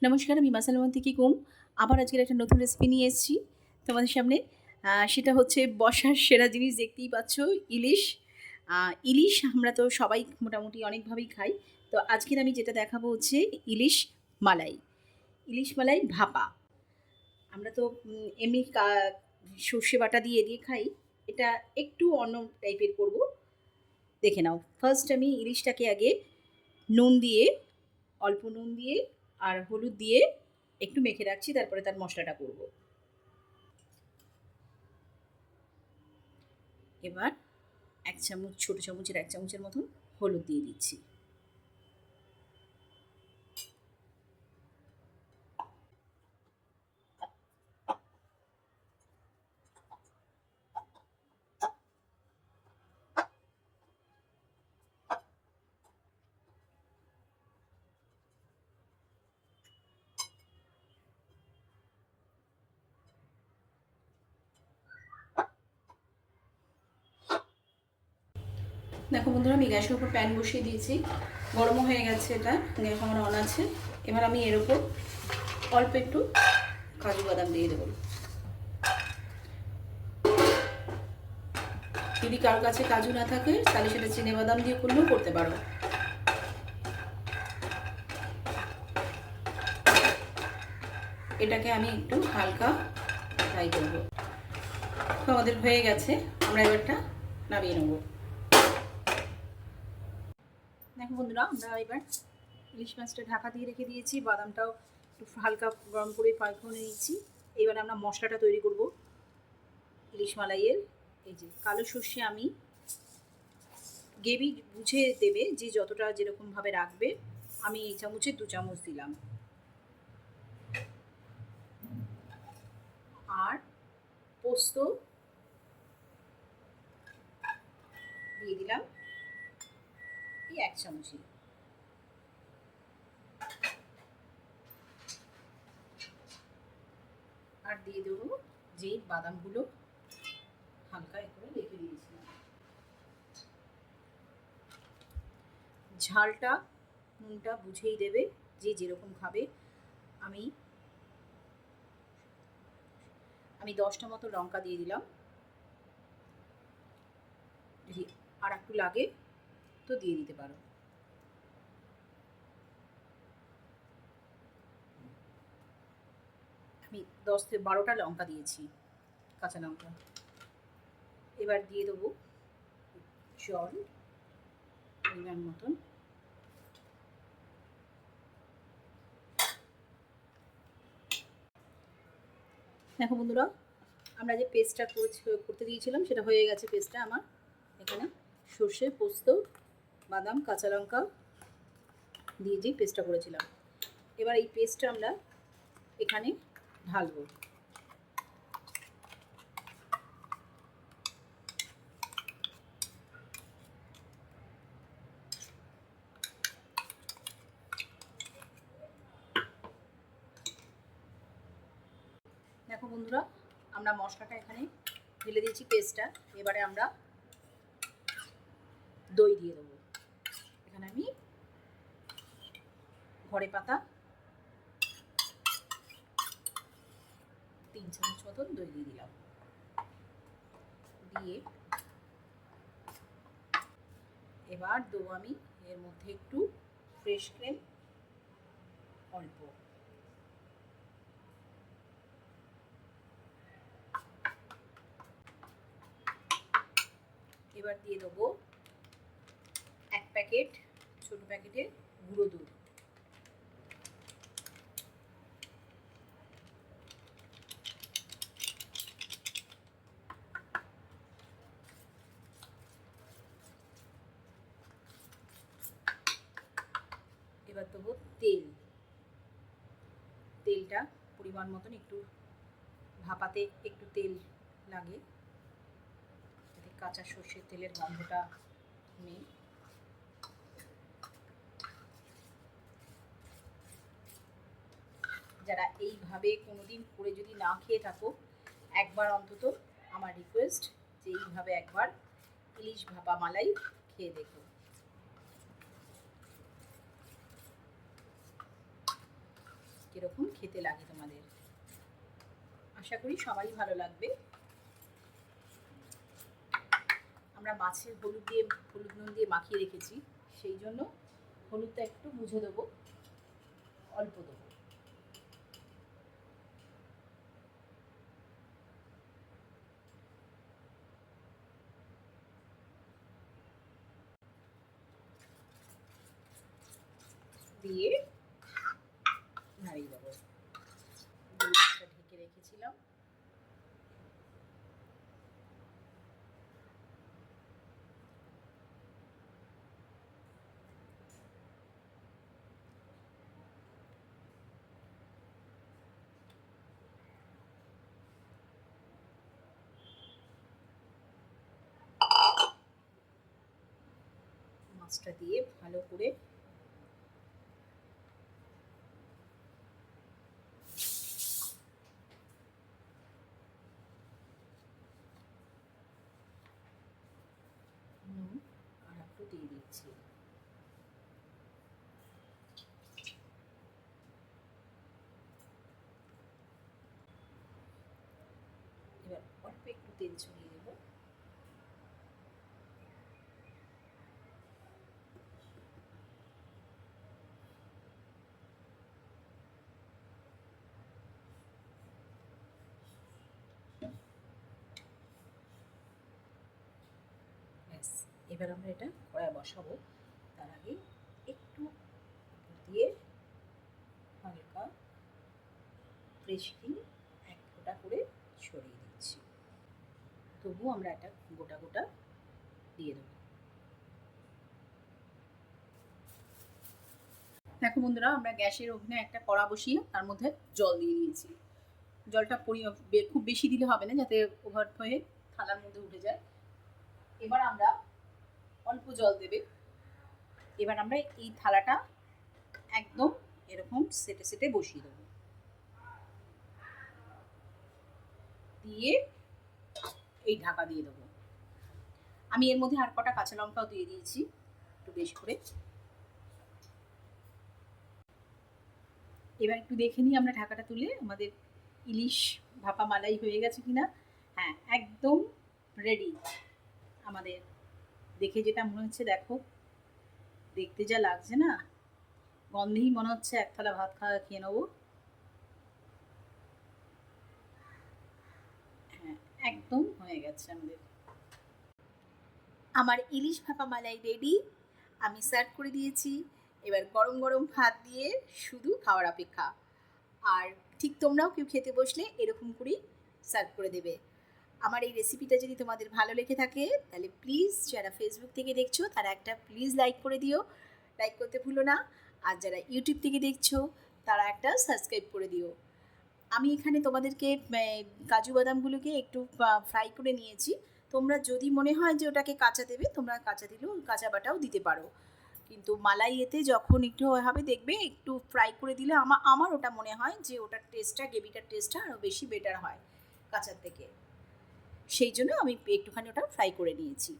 নমস্কার, আমি মাসালামন্তিকি কুম। আবার আজকের একটা নতুন রেসিপি নিয়ে এসেছি তোমাদের সামনে। সেটা হচ্ছে বর্ষার সেরা জিনিস, দেখতেই পাচ্ছ, ইলিশ। ইলিশ আমরা তো সবাই মোটামুটি অনেকভাবেই খাই। তো আজকের আমি যেটা দেখাবো হচ্ছে ইলিশ মালাই। ইলিশ মালাই ভাপা। আমরা তো এমনি সর্ষে বাটা দিয়ে খাই। এটা একটু অন্য টাইপের করব। দেখে নাও। ফার্স্ট আমি ইলিশটাকে আগে নুন দিয়ে, অল্প নুন দিয়ে আর হলুদ দিয়ে একটু মেখে রাখছি, তারপরে তার মশলাটা করব। এবার এক চামচ, ছোটো চামচের এক চামচের মতন হলুদ দিয়ে দিচ্ছি। দেখো বন্ধুরা, আমি গ্যাসের উপর প্যান বসিয়ে দিয়েছি, গরমও হয়ে গেছে, এটা গ্যাস আমার অন আছে। এবার আমি এর উপর অল্প একটু কাজু বাদাম দিয়ে দেবো। যদি কারোর কাছে কাজু না থাকে তাহলে সেটা চিনে বাদাম দিয়ে করলেও করতে পারো। এটাকে আমি একটু হালকা ফ্রাই করব। তো আমাদের হয়ে গেছে, আমরা এবারটা নামিয়ে নেব। দেখো বন্ধুরা, আমরা এবার ইলিশ মাছটা ঢাকা দিয়ে রেখে দিয়েছি, বাদামটাও একটু হালকা গরম করে ফ্রাই করে নিয়েছি। এবার আমরা মশলাটা তৈরি করব ইলিশ মালাইয়ের। এই যে কালো সর্ষে আমি গ্রেভি বুঝে দেবে, যে যতটা যেরকমভাবে রাখবে। আমি এই চামচে 2 চামচ দিলাম। আর পোস্ত দিয়ে দিলাম এই 1 চামচই। আর দিয়ে দেবো যেই বাদামগুলো হালকা করে রেখে দিয়েছিলাম। ঝালটা নুনটা বুঝেই দেবে, যে যেরকম খাবে। আমি 10টা মতো লঙ্কা দিয়ে দিলাম। যদি আর একটু লাগে তো দিয়ে দিতে পারো। আমি 10 থেকে 12টা লঙ্কা দিয়েছি, কাঁচা লঙ্কা। এবার দিয়ে দেবো জল পরিমাণ মতন। দেখো বন্ধুরা, আমরা যে পেস্টটা করতে দিয়েছিলাম সেটা হয়ে গেছে। পেস্টটা আমার এখানে সর্ষে, পোস্ত, বাদাম, কাঁচা লঙ্কা দিয়ে যে পেস্টটা করেছিলাম, এবার এই পেস্টটা আমরা এখানে ঢালবো। দেখো বন্ধুরা, আমরা মশলাটা এখানে ঢেলে দিয়েছি, পেস্টটা। এবারে আমরা দই দিয়ে দেবো। এখানে আমি ঘরে পাতা 3 চামচ মতন দই দিয়ে দিলাম। দিয়ে এবার দেবো আমি এর মধ্যে একটু ফ্রেশ ক্রিম, অল্প। এবার দিয়ে দেবো 1 প্যাকেট, ছোট প্যাকেটের গুঁড়ো দুধ। এবার দেবো তেল। তেলটা পরিমাণ মতন, একটু ভাপাতে একটু তেল লাগে, যাতে কাঁচা সর্ষের তেলের গন্ধটা নেই। যারা এইভাবে কোনোদিন করে যদি না খেয়ে থাকো, একবার অন্তত আমার রিকোয়েস্ট যে এইভাবে একবার ইলিশ ভাপা মালাই খেয়ে দেখো। কীরকম খেতে লাগে তোমাদের। আশা করি সবারই ভালো লাগবে। আমরা মাছের হলুদ নুন দিয়ে মাখিয়ে রেখেছি, সেই জন্য হলুদটা একটু বুঝে দেবো, অল্প দেবো। দিয়ে নাড়িয়ে দেবো। মাছটা ঢেকে রেখেছিলাম। মাছটা দিয়ে ভালো করে নুন আর একটু দিয়ে দিচ্ছি। এবার অল্প একটু তেল ছড়িয়ে দেবো। ব্যাস, এবার আমরা এটা কড়ায় বসাবো। তার আগে একটু দিয়ে হালকা ফ্রেশ ক্রিম এক ফোঁটা করে ছড়িয়ে দিচ্ছি। তবুও আমরা এটা গোটা গোটা দিয়ে দেবো। দেখো বন্ধুরা, আমরা গ্যাসের ওভেনে একটা কড়া বসিয়ে তার মধ্যে জল দিয়ে নিয়েছি। জলটা খুব বেশি দিলে হবে না, যাতে ওভার হয়ে থালার মধ্যে উঠে যায়। এবার আমরা অল্প জল দেবে। এবার আমরা এই থালাটা একদম এরকম সেটে সেটে বসিয়ে দেবো, দিয়ে এই ঢাকা দিয়ে দেবো। আমি এর মধ্যে আর কটা কাঁচা লঙ্কাও দিয়ে দিয়েছি একটু বেশ করে। এবার একটু দেখে নিই আমরা ঢাকাটা তুলে আমাদের ইলিশ ভাপা মালাই হয়ে গেছে কিনা। হ্যাঁ, একদম রেডি আমাদের। দেখে যেটা মনে হচ্ছে, দেখো দেখতে যা লাগছে না, গন্ধেই মনে হচ্ছে এক থালা ভাত খেয়ে নেবো। হ্যাঁ, একদম হয়ে গেছে আমাদের। আমার ইলিশ ভাপা মালাই রেডি, আমি সার্ভ করে দিয়েছি। এবার গরম গরম ভাত দিয়ে শুধু খাওয়ার অপেক্ষা। আর ঠিক তোমরাও কেউ খেতে বসলে এরকম করেই সার্ভ করে দেবে। আমার এই রেসিপিটা যদি তোমাদের ভালো লেগে থাকে, তাহলে প্লিজ যারা ফেসবুক থেকে দেখছো তারা একটা প্লিজ লাইক করে দিও, লাইক করতে ভুলো না। আর যারা ইউটিউব থেকে দেখছো তারা একটা সাবস্ক্রাইব করে দিও। আমি এখানে তোমাদেরকে কাজু বাদামগুলোকে একটু ফ্রাই করে নিয়েছি। তোমরা যদি মনে হয় যে ওটাকে কাঁচা দেবে, তোমরা কাঁচা দিলেও কাঁচা বাটাও দিতে পারো। কিন্তু মালাই এতে যখন একটু হবে দেখবে একটু ফ্রাই করে দিলে আমার ওটা মনে হয় যে ওটার টেস্টটা, গ্রেভিটার টেস্টটা আরও বেশি বেটার হয় কাঁচার থেকে। সেই জন্য আমি একটুখানি ওটা ফ্রাই করে নিয়েছি।